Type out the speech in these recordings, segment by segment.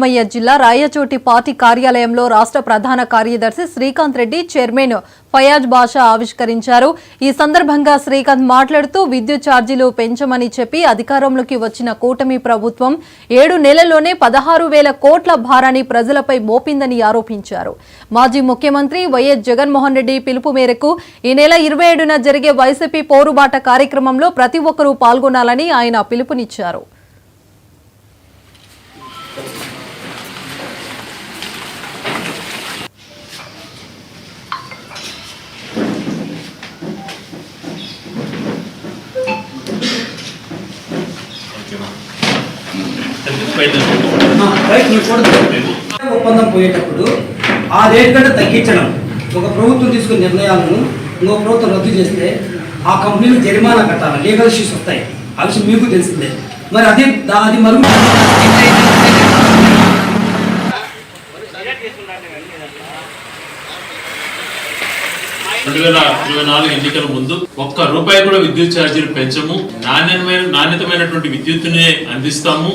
మయ్య జిల్లా రాయచోటి పార్టీ కార్యాలయంలో రాష్ట్ర ప్రధాన కార్యదర్శి శ్రీకాంత్ రెడ్డి చైర్మన్ ఫయాజ్ బాషా ఆవిష్కరించారు. ఈ సందర్భంగా శ్రీకాంత్ మాట్లాడుతూ విద్యుత్ ఛార్జీలు పెంచమని చెప్పి అధికారంలోకి వచ్చిన కూటమి ప్రభుత్వం 7 నెలల్లోనే 16,000 కోట్ల భారాన్ని ప్రజలపై మోపిందని ఆరోపించారు. మాజీ ముఖ్యమంత్రి వైఎస్ జగన్మోహన్ రెడ్డి పిలుపు మేరకు ఈ నెల 27న జరిగే వైసీపీ పోరుబాట కార్యక్రమంలో ప్రతి ఒక్కరూ పాల్గొనాలని ఆయన పిలుపునిచ్చారు. ఒప్పందం పోయేటప్పుడు ఆ రేట్ కంటే తగ్గించడం, ఒక ప్రభుత్వం తీసుకునే నిర్ణయాలను ఇంకో ప్రభుత్వం రద్దు చేస్తే ఆ కంపెనీలు జరిమానా కట్టాలి, లీగల్ ఇష్యూస్ వస్తాయి. ఆ విషయం మీకు తెలిసిందే. మరి అది మరుగు 2024 ఎన్నికల ముందు ఒక్క రూపాయి కూడా విద్యుత్ ఛార్జీలు పెంచము, నాణ్యతమైనటువంటి విద్యుత్తునే అందిస్తాము,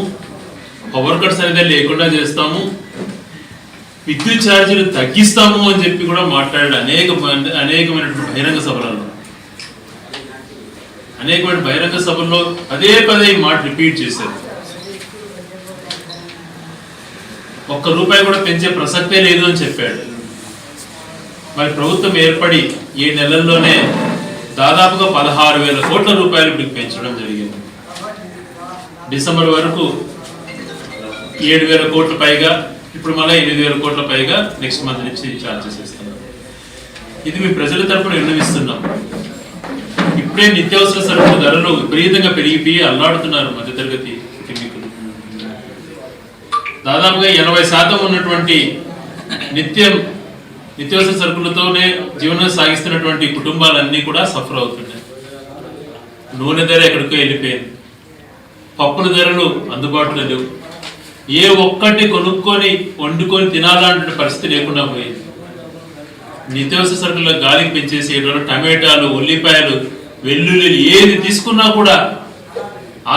పవర్ కట్స్ అనేది లేకుండా చేస్తాము, విద్యుత్ ఛార్జీలు తగ్గిస్తాము అని చెప్పి కూడా మాట్లాడాడు. అనేకమైనటువంటి బహిరంగ సభల్లో పదే ఈ మాట రిపీట్ చేశారు. ఒక్క రూపాయి కూడా పెంచే ప్రసక్తే లేదు అని చెప్పాడు. మరి ప్రభుత్వం ఏర్పడి 7 నెలల్లోనే దాదాపుగా 16,000 కోట్ల రూపాయలు ఇప్పుడు పెంచడం జరిగింది. డిసెంబర్ వరకు 7,000 కోట్ల పైగా, ఇప్పుడు మళ్ళీ 8,000 కోట్ల పైగా నెక్స్ట్ మంత్ నుంచి ఛార్జెస్ ఇస్తున్నారు. ఇది మీ ప్రజల తరపున విన్నవిస్తున్నాం. ఇప్పుడే నిత్యావసర సరుకుల ధరలు విపరీతంగా పెరిగిపోయి అల్లాడుతున్నారు మధ్యతరగతి కుటుంబీకులు. దాదాపుగా 80% ఉన్నటువంటి నిత్యావసర సరుకులతోనే జీవనం సాగిస్తున్నటువంటి కుటుంబాలన్నీ కూడా సఫర్ అవుతున్నాయి. నూనె ధర ఎక్కడికో వెళ్ళిపోయింది, పప్పుల ధరలు అందుబాటులో లేవు, ఏ ఒక్కటి కొనుక్కొని వండుకొని తినాలంటే పరిస్థితి లేకుండా పోయింది. నిత్యావసర సరుకుల గాలికి పెంచేసి టమాటాలు, ఉల్లిపాయలు, వెల్లుల్లి ఏది తీసుకున్నా కూడా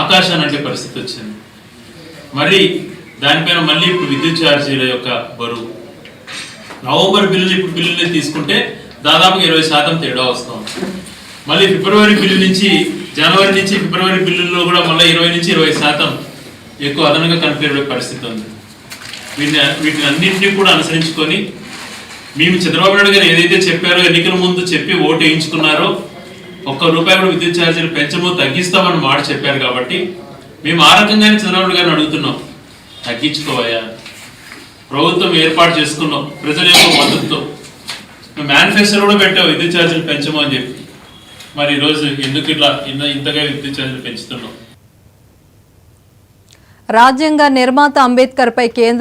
ఆకాశాన్ని అంటే పరిస్థితి వచ్చింది. మరి దానిపైన మళ్ళీ ఇప్పుడు విద్యుత్ ఛార్జీల యొక్క బరువు, నవంబర్ బిల్లుని తీసుకుంటే దాదాపు 20% తేడా వస్తాం. మళ్ళీ ఫిబ్రవరి బిల్లు నుంచి జనవరి నుంచి ఫిబ్రవరి బిల్లుల్లో కూడా మళ్ళీ 20 నుంచి 20% ఎక్కువ అదనంగా కనిపించే పరిస్థితి ఉంది. వీటిని అన్నింటినీ కూడా అనుసరించుకొని మేము చంద్రబాబు నాయుడు గారు ఏదైతే చెప్పారో, ఎన్నికల ముందు చెప్పి ఓటు వేయించుకున్నారో, ఒక్క రూపాయి కూడా విద్యుత్ ఛార్జీలు పెంచము, తగ్గిస్తామని మాట చెప్పారు. కాబట్టి మేము ఆ రకంగానే చంద్రబాబు గారిని అడుగుతున్నాం, తగ్గించుకోవయ్యా. ప్రభుత్వం ఏర్పాటు చేసుకున్నాం ప్రజల యొక్క మద్దతుతో, మేము మేనిఫెస్టో కూడా పెట్టాం విద్యుత్ ఛార్జీలు పెంచము అని చెప్పి. మరి ఈరోజు ఎందుకు ఇంతగా విద్యుత్ ఛార్జీలు పెంచుతున్నాం? రాజ్యాంగ నిర్మాత అంబేద్కర్ పై కేంద్ర